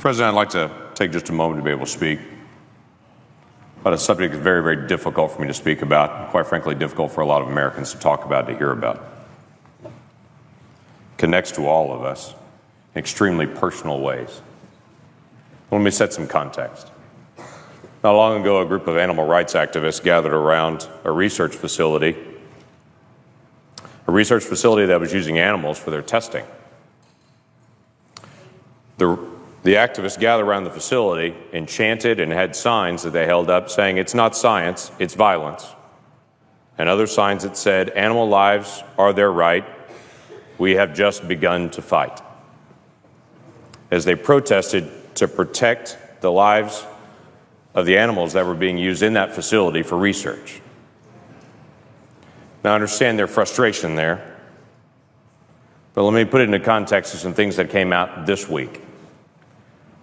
President, I'd like to take just a moment to be able to speak about a subject that's very, very difficult for me to speak about, and quite frankly, difficult for a lot of Americans to talk about, to hear about. It connects to all of us in extremely personal ways. Let me set some context. Not long ago, a group of animal rights activists gathered around a research facility that was using animals for their testing. The activists gathered around the facility and chanted and had signs that they held up saying, "It's not science, it's violence." And other signs that said, "Animal lives are their right. We have just begun to fight." As they protested to protect the lives of the animals that were being used in that facility for research. Now, I understand their frustration there, but let me put it into context of some things that came out this week.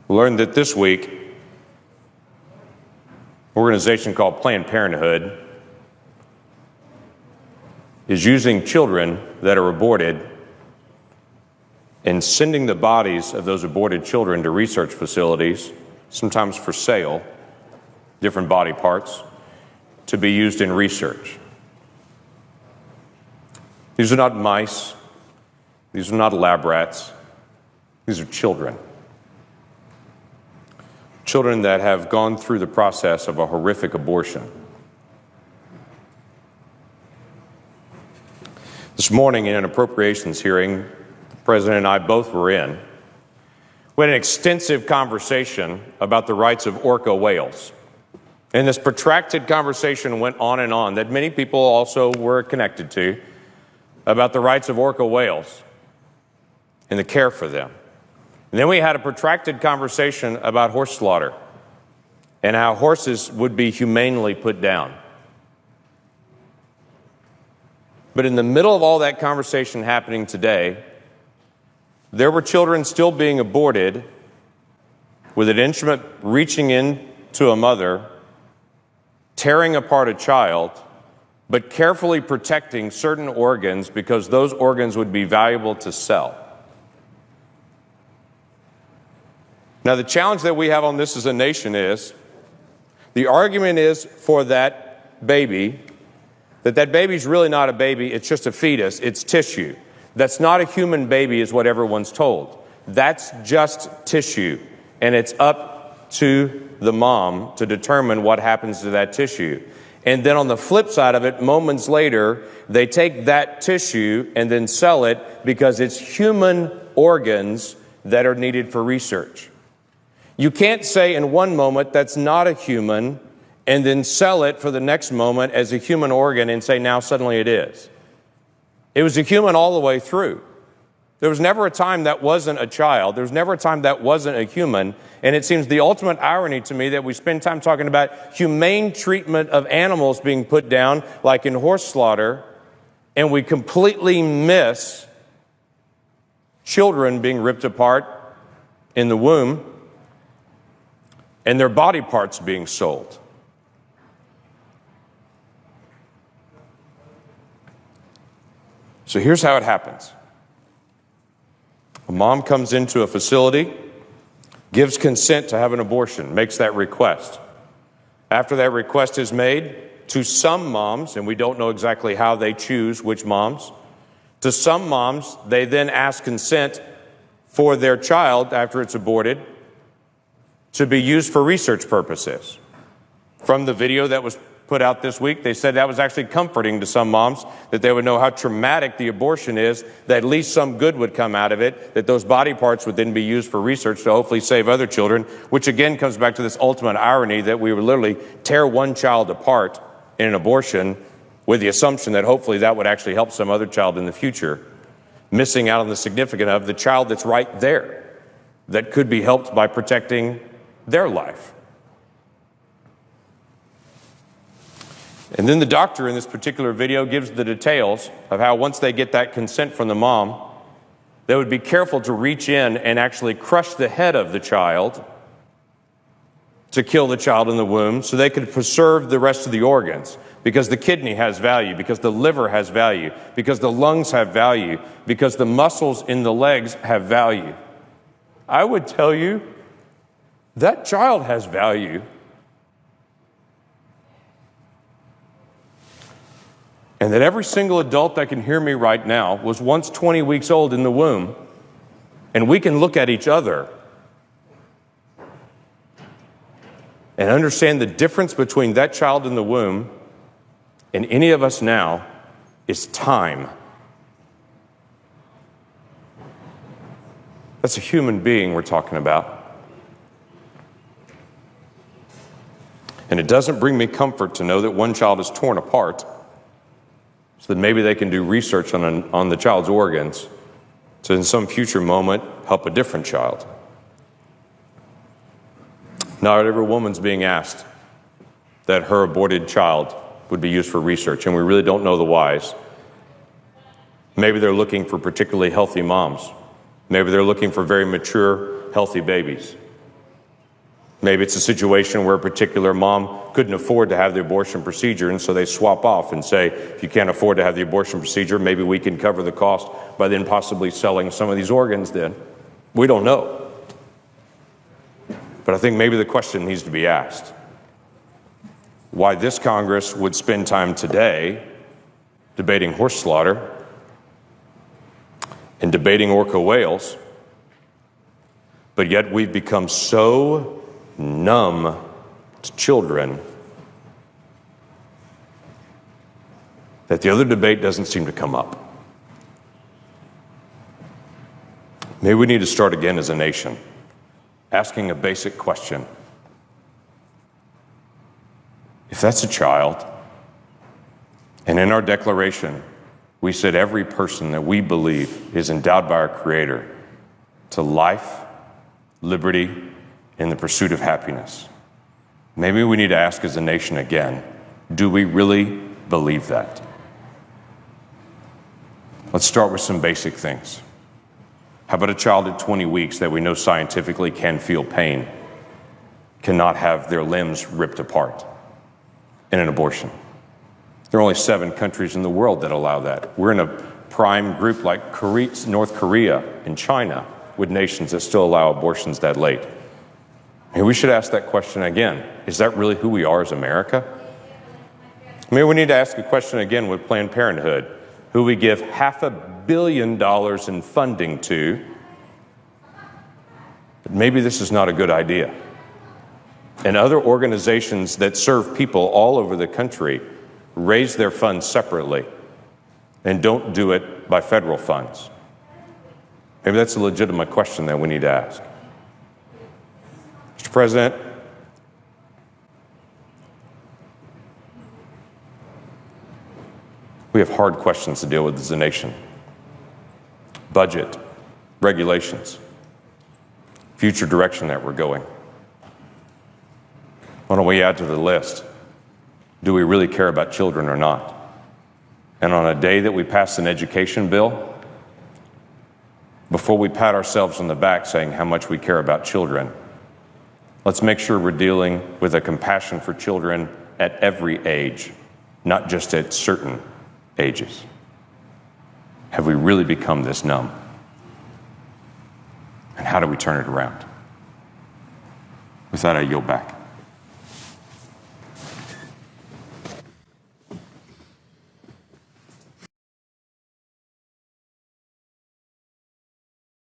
We learned that this week, an organization called Planned Parenthood is using children that are aborted and sending the bodies of those aborted children to research facilities, sometimes for sale, different body parts, to be used in research. These are not mice. These are not lab rats. These are children. Children that have gone through the process of a horrific abortion. This morning in an appropriations hearing, the President and I both were in, we had an extensive conversation about the rights of orca whales. And this protracted conversation went on and on that many people also were connected to about the rights of orca whales and the care for them. And then we had a protracted conversation about horse slaughter and how horses would be humanely put down. But in the middle of all that conversation happening today, there were children still being aborted with an instrument reaching into a mother, tearing apart a child, but carefully protecting certain organs because those organs would be valuable to sell. Now, the challenge that we have on this as a nation is, the argument is for that baby, that baby's really not a baby, it's just a fetus, it's tissue. That's not a human baby is what everyone's told. That's just tissue, and it's up to the mom to determine what happens to that tissue. And then on the flip side of it, moments later, they take that tissue and then sell it because it's human organs that are needed for research. You can't say in one moment that's not a human and then sell it for the next moment as a human organ and say now suddenly it is. It was a human all the way through. There was never a time that wasn't a child. There was never a time that wasn't a human. And it seems the ultimate irony to me that we spend time talking about humane treatment of animals being put down, like in horse slaughter, and we completely miss children being ripped apart in the womb and their body parts being sold. So here's how it happens. A mom comes into a facility, gives consent to have an abortion, makes that request. After that request is made, to some moms, and we don't know exactly how they choose which moms, to some moms, they then ask consent for their child after it's aborted to be used for research purposes. From the video that was put out this week, they said that was actually comforting to some moms, that they would know how traumatic the abortion is, that at least some good would come out of it, that those body parts would then be used for research to hopefully save other children, which again comes back to this ultimate irony that we would literally tear one child apart in an abortion with the assumption that hopefully that would actually help some other child in the future, missing out on the significance of the child that's right there that could be helped by protecting their life. And then the doctor in this particular video gives the details of how once they get that consent from the mom, they would be careful to reach in and actually crush the head of the child to kill the child in the womb so they could preserve the rest of the organs, because the kidney has value, because the liver has value, because the lungs have value, because the muscles in the legs have value. I would tell you that child has value. And that every single adult that can hear me right now was once 20 weeks old in the womb, and we can look at each other and understand the difference between that child in the womb and any of us now is time. That's a human being we're talking about. And it doesn't bring me comfort to know that one child is torn apart, so that maybe they can do research on the child's organs to in some future moment help a different child. Not every woman's being asked that her aborted child would be used for research, and we really don't know the whys. Maybe they're looking for particularly healthy moms. Maybe they're looking for very mature, healthy babies. Maybe it's a situation where a particular mom couldn't afford to have the abortion procedure, and so they swap off and say, if you can't afford to have the abortion procedure, maybe we can cover the cost by then possibly selling some of these organs then. We don't know. But I think maybe the question needs to be asked. Why this Congress would spend time today debating horse slaughter and debating orca whales, but yet we've become so numb to children that the other debate doesn't seem to come up. Maybe we need to start again as a nation, asking a basic question. If that's a child, and in our declaration, we said every person that we believe is endowed by our Creator to life, liberty, and the pursuit of happiness. Maybe we need to ask as a nation again, do we really believe that? Let's start with some basic things. How about a child at 20 weeks that we know scientifically can feel pain, cannot have their limbs ripped apart in an abortion? There are only 7 countries in the world that allow that. We're in a prime group like North Korea and China with nations that still allow abortions that late. And we should ask that question again. Is that really who we are as America? Maybe we need to ask a question again with Planned Parenthood, who we give $500 million in funding to. But maybe this is not a good idea. And other organizations that serve people all over the country raise their funds separately and don't do it by federal funds. Maybe that's a legitimate question that we need to ask. Mr. President, we have hard questions to deal with as a nation. Budget, regulations, future direction that we're going. Why don't we add to the list, do we really care about children or not? And on a day that we pass an education bill, before we pat ourselves on the back saying how much we care about children, let's make sure we're dealing with a compassion for children at every age, not just at certain ages. Have we really become this numb? And how do we turn it around? With that, I yield back.